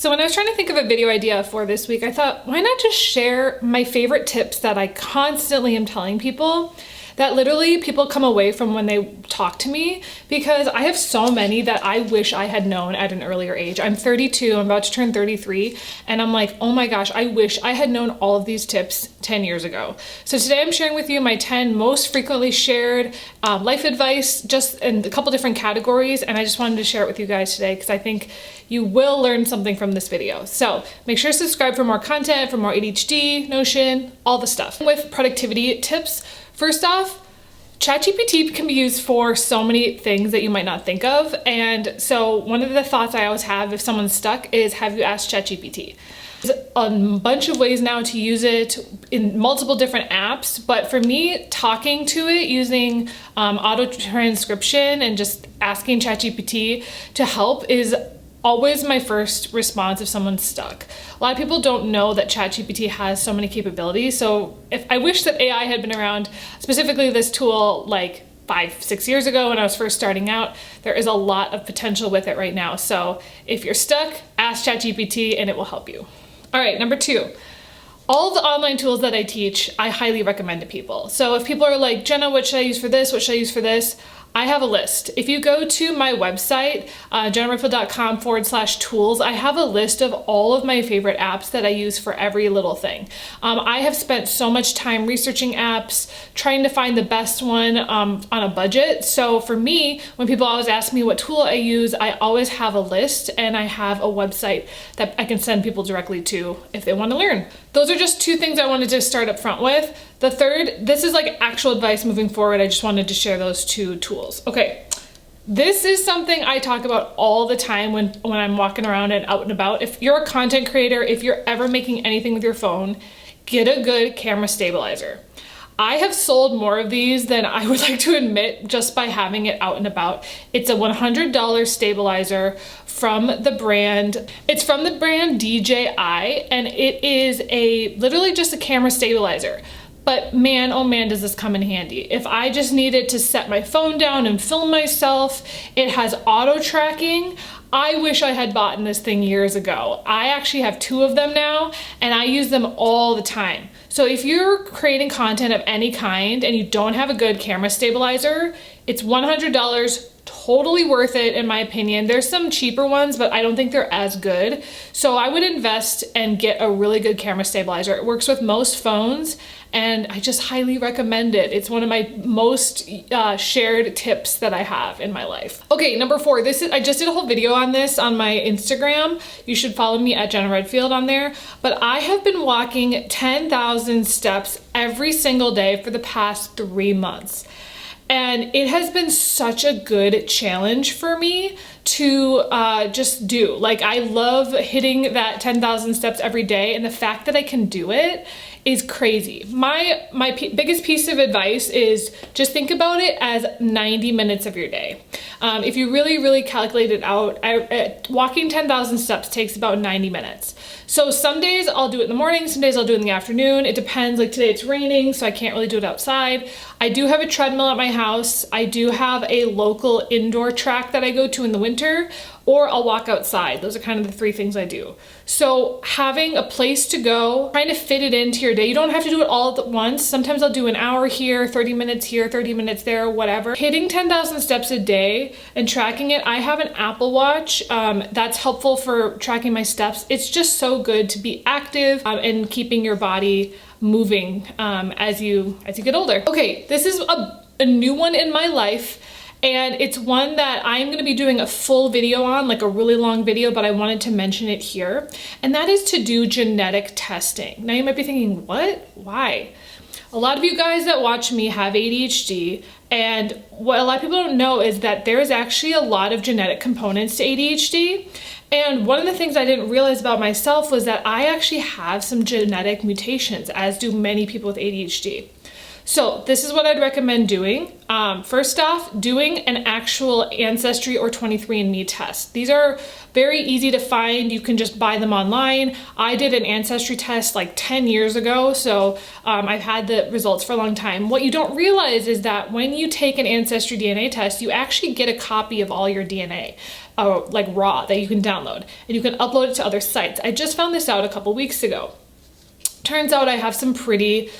So when I was trying to think of a video idea for this week, I thought, why not just share my favorite tips that I constantly am telling people that literally people come away from when they talk to me, because I have so many that I wish I had known at an earlier age. I'm 32, I'm about to turn 33, and I'm like, oh my gosh, I wish I had known all of these tips 10 years ago. So today I'm sharing with you my 10 most frequently shared life advice, just in a couple different categories, and I just wanted to share it with you guys today because I think you will learn something from this video. So make sure to subscribe for more content, for more ADHD, Notion, all the stuff. With productivity tips, first off, ChatGPT can be used for so many things that you might not think of. And so one of the thoughts I always have if someone's stuck is, have you asked ChatGPT? There's a bunch of ways now to use it in multiple different apps, but for me, talking to it using auto transcription and just asking ChatGPT to help is always my first response if someone's stuck. A lot of people don't know that ChatGPT has so many capabilities. So if I wish that AI had been around, specifically this tool like 5-6 years ago when I was first starting out, there is a lot of potential with it right now. So if you're stuck, ask ChatGPT and it will help you. All right, number 2. All the online tools that I teach, I highly recommend to people. So if people are like, Jenna, what should I use for this? What should I use for this? I have a list. If you go to my website, jennaredfield.com/tools, I have a list of all of my favorite apps that I use for every little thing. I have spent so much time researching apps, trying to find the best one on a budget. So for me, when people always ask me what tool I use, I always have a list and I have a website that I can send people directly to if they want to learn. Those are just 2 things I wanted to start up front with. The third, this is like actual advice moving forward. I just wanted to share those 2 tools. Okay, this is something I talk about all the time when I'm walking around and out and about. If you're a content creator, if you're ever making anything with your phone, get a good camera stabilizer. I have sold more of these than I would like to admit just by having it out and about. It's a $100 stabilizer from the brand. It's from the brand DJI, and it is literally just a camera stabilizer. But man, oh man, does this come in handy. If I just needed to set my phone down and film myself, it has auto tracking. I wish I had bought this thing years ago. I actually have 2 of them now and I use them all the time. So if you're creating content of any kind and you don't have a good camera stabilizer, it's $100, totally worth it in my opinion. There's some cheaper ones, but I don't think they're as good. So I would invest and get a really good camera stabilizer. It works with most phones and I just highly recommend it. It's one of my most shared tips that I have in my life. Okay, number 4, I just did a whole video on this on my Instagram. You should follow me at Jenna Redfield on there. But I have been walking 10,000 steps every single day for the past 3 months. And it has been such a good challenge for me to just do. Like, I love hitting that 10,000 steps every day, and the fact that I can do it is crazy. My biggest piece of advice is just think about it as 90 minutes of your day. If you really calculate it out, walking 10,000 steps takes about 90 minutes. So some days I'll do it in the morning, some days I'll do it in the afternoon. It depends, like today it's raining, so I can't really do it outside. I do have a treadmill at my house. I do have a local indoor track that I go to in the winter, or I'll walk outside. Those are kind of the 3 things I do. So having a place to go, trying to fit it into your day. You don't have to do it all at once. Sometimes I'll do an hour here, 30 minutes here, 30 minutes there, whatever. Hitting 10,000 steps a day and tracking it. I have an Apple Watch that's helpful for tracking my steps. It's just so good to be active and keeping your body moving as you get older. Okay, this is a new one in my life. And it's one that I'm gonna be doing a full video on, like a really long video, but I wanted to mention it here. And that is to do genetic testing. Now you might be thinking, what? Why? A lot of you guys that watch me have ADHD, and what a lot of people don't know is that there's actually a lot of genetic components to ADHD. And one of the things I didn't realize about myself was that I actually have some genetic mutations, as do many people with ADHD. So this is what I'd recommend doing. First off, doing an actual Ancestry or 23andMe test. These are very easy to find. You can just buy them online. I did an Ancestry test like 10 years ago, so I've had the results for a long time. What you don't realize is that when you take an Ancestry DNA test, you actually get a copy of all your DNA, like raw, that you can download, and you can upload it to other sites. I just found this out a couple weeks ago. Turns out I have some pretty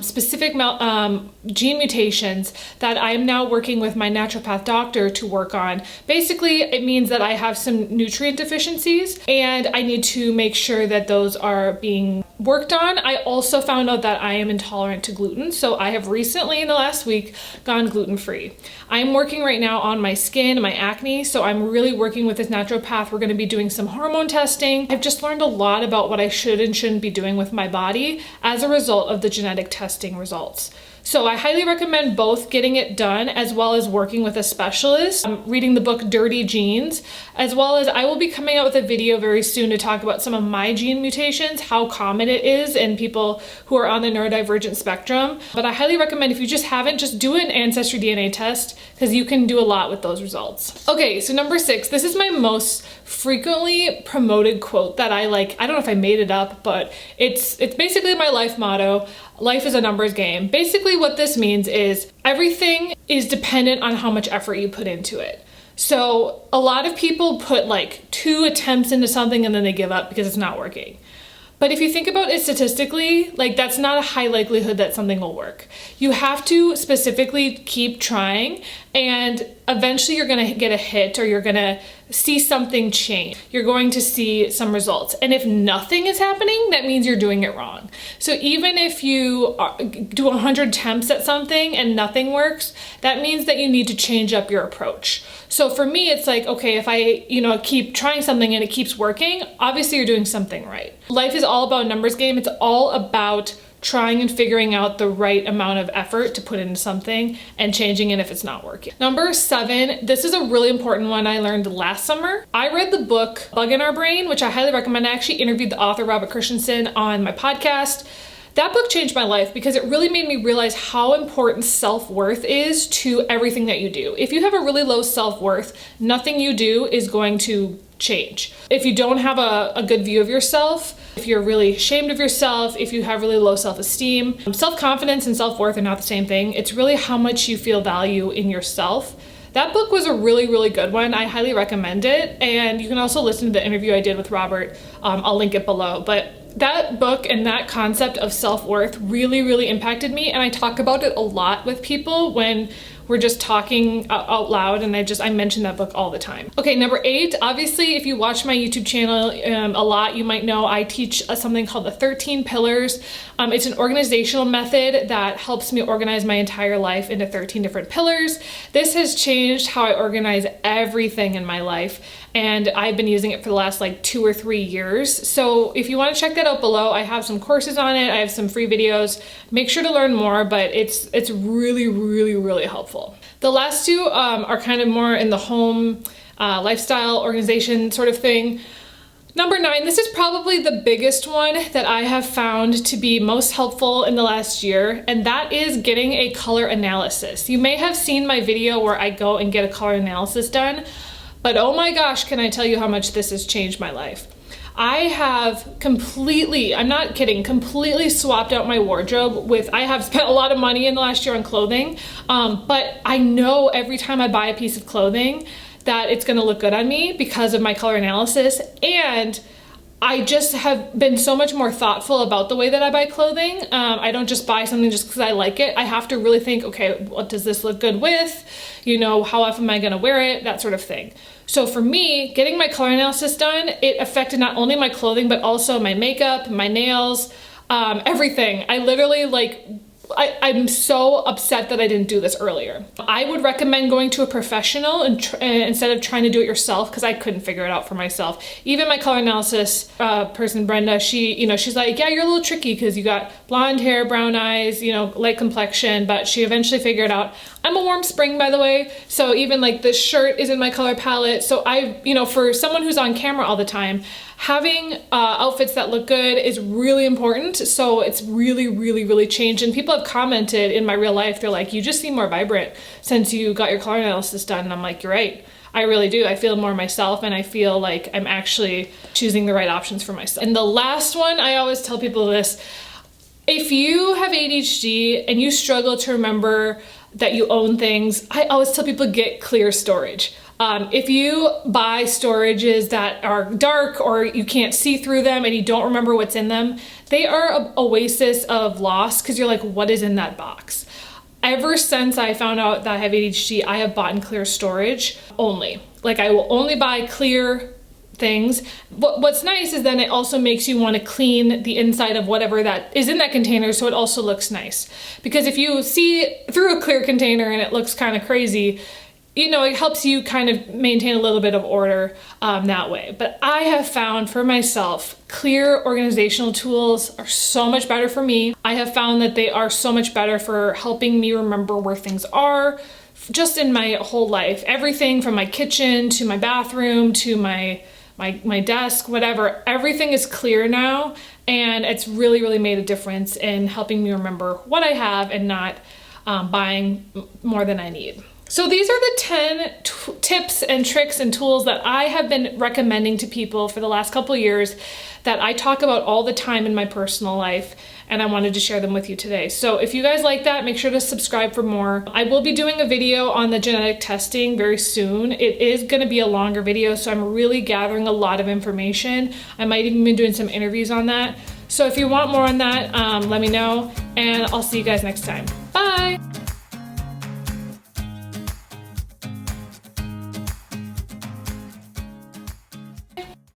specific gene mutations that I'm now working with my naturopath doctor to work on. Basically, it means that I have some nutrient deficiencies and I need to make sure that those are being worked on. I also found out that I am intolerant to gluten, so I have recently in the last week gone gluten-free. I'm working right now on my skin, my acne, so I'm really working with this naturopath. We're going to be doing some hormone testing. I've just learned a lot about what I should and shouldn't be doing with my body as a result of the genetic testing results. So I highly recommend both getting it done as well as working with a specialist. I'm reading the book Dirty Genes, as well as I will be coming out with a video very soon to talk about some of my gene mutations, how common it is in people who are on the neurodivergent spectrum. But I highly recommend, if you just haven't, just do an Ancestry DNA test because you can do a lot with those results. Okay, so number 6, this is my most frequently promoted quote that I like. I don't know if I made it up, but it's basically my life motto. Life is a numbers game. Basically what this means is everything is dependent on how much effort you put into it. So a lot of people put like 2 attempts into something and then they give up because it's not working. But if you think about it statistically, like that's not a high likelihood that something will work. You have to specifically keep trying, and eventually you're gonna get a hit, or you're gonna see something change. You're going to see some results. And if nothing is happening, that means you're doing it wrong. So even if you do 100 attempts at something and nothing works, that means that you need to change up your approach. So for me, it's like, okay, if I, keep trying something and it keeps working, obviously you're doing something right. Life is all about a numbers game. It's all about trying and figuring out the right amount of effort to put into something and changing it if it's not working. Number 7, this is a really important one I learned last summer. I read the book Bug in Our Brain, which I highly recommend. I actually interviewed the author Robert Christensen on my podcast. That book changed my life because it really made me realize how important self-worth is to everything that you do. If you have a really low self-worth, nothing you do is going to change. If you don't have a good view of yourself, if you're really ashamed of yourself, if you have really low self-esteem, self-confidence and self-worth are not the same thing. It's really how much you feel value in yourself. That book was a really, really good one. I highly recommend it. And you can also listen to the interview I did with Robert. I'll link it below. But that book and that concept of self-worth really, really impacted me. And I talk about it a lot with people when we're just talking out loud, and I mention that book all the time. Okay, number 8, obviously if you watch my YouTube channel a lot, you might know I teach something called the 13 Pillars. It's an organizational method that helps me organize my entire life into 13 different pillars. This has changed how I organize everything in my life, and I've been using it for the last like 2 or 3 years. So if you want to check that out below, I have some courses on it. I have some free videos. Make sure to learn more, but it's really, really, really helpful. The last 2 are kind of more in the home lifestyle organization sort of thing. Number 9, this is probably the biggest one that I have found to be most helpful in the last year, and that is getting a color analysis. You may have seen my video where I go and get a color analysis done, but oh my gosh, can I tell you how much this has changed my life. I have completely, I'm not kidding, completely swapped out my wardrobe with, I have spent a lot of money in the last year on clothing, but I know every time I buy a piece of clothing that it's gonna look good on me because of my color analysis, and I just have been so much more thoughtful about the way that I buy clothing. I don't just buy something just because I like it. I have to really think, okay, what does this look good with? How often am I gonna wear it? That sort of thing. So for me, getting my color analysis done, it affected not only my clothing, but also my makeup, my nails, everything. I literally I'm so upset that I didn't do this earlier. I would recommend going to a professional instead of trying to do it yourself, because I couldn't figure it out for myself. Even my color analysis person, Brenda, she's like, yeah, you're a little tricky because you got blonde hair, brown eyes, light complexion, but she eventually figured out I'm a warm spring, by the way, so even like this shirt is in my color palette. So for someone who's on camera all the time, having outfits that look good is really important. So it's really, really, really changed. And people have commented in my real life, they're like, you just seem more vibrant since you got your color analysis done. And I'm like, you're right. I really do. I feel more myself, and I feel like I'm actually choosing the right options for myself. And the last one, I always tell people this: if you have ADHD and you struggle to remember that you own things, I always tell people get clear storage. If you buy storages that are dark or you can't see through them and you don't remember what's in them, they are an oasis of loss, because you're like, what is in that box? Ever since I found out that I have ADHD, I have bought in clear storage only. Like, I will only buy clear things. What's nice is then it also makes you want to clean the inside of whatever that is in that container, so it also looks nice. Because if you see through a clear container and it looks kind of crazy, it helps you kind of maintain a little bit of order that way. But I have found for myself, clear organizational tools are so much better for me. I have found that they are so much better for helping me remember where things are just in my whole life. Everything from my kitchen to my bathroom to my desk, whatever, everything is clear now. And it's really, really made a difference in helping me remember what I have and not buying more than I need. So these are the 10 tips and tricks and tools that I have been recommending to people for the last couple of years that I talk about all the time in my personal life, and I wanted to share them with you today. So if you guys like that, make sure to subscribe for more. I will be doing a video on the genetic testing very soon. It is going to be a longer video, so I'm really gathering a lot of information. I might even be doing some interviews on that. So if you want more on that, let me know, and I'll see you guys next time. Bye!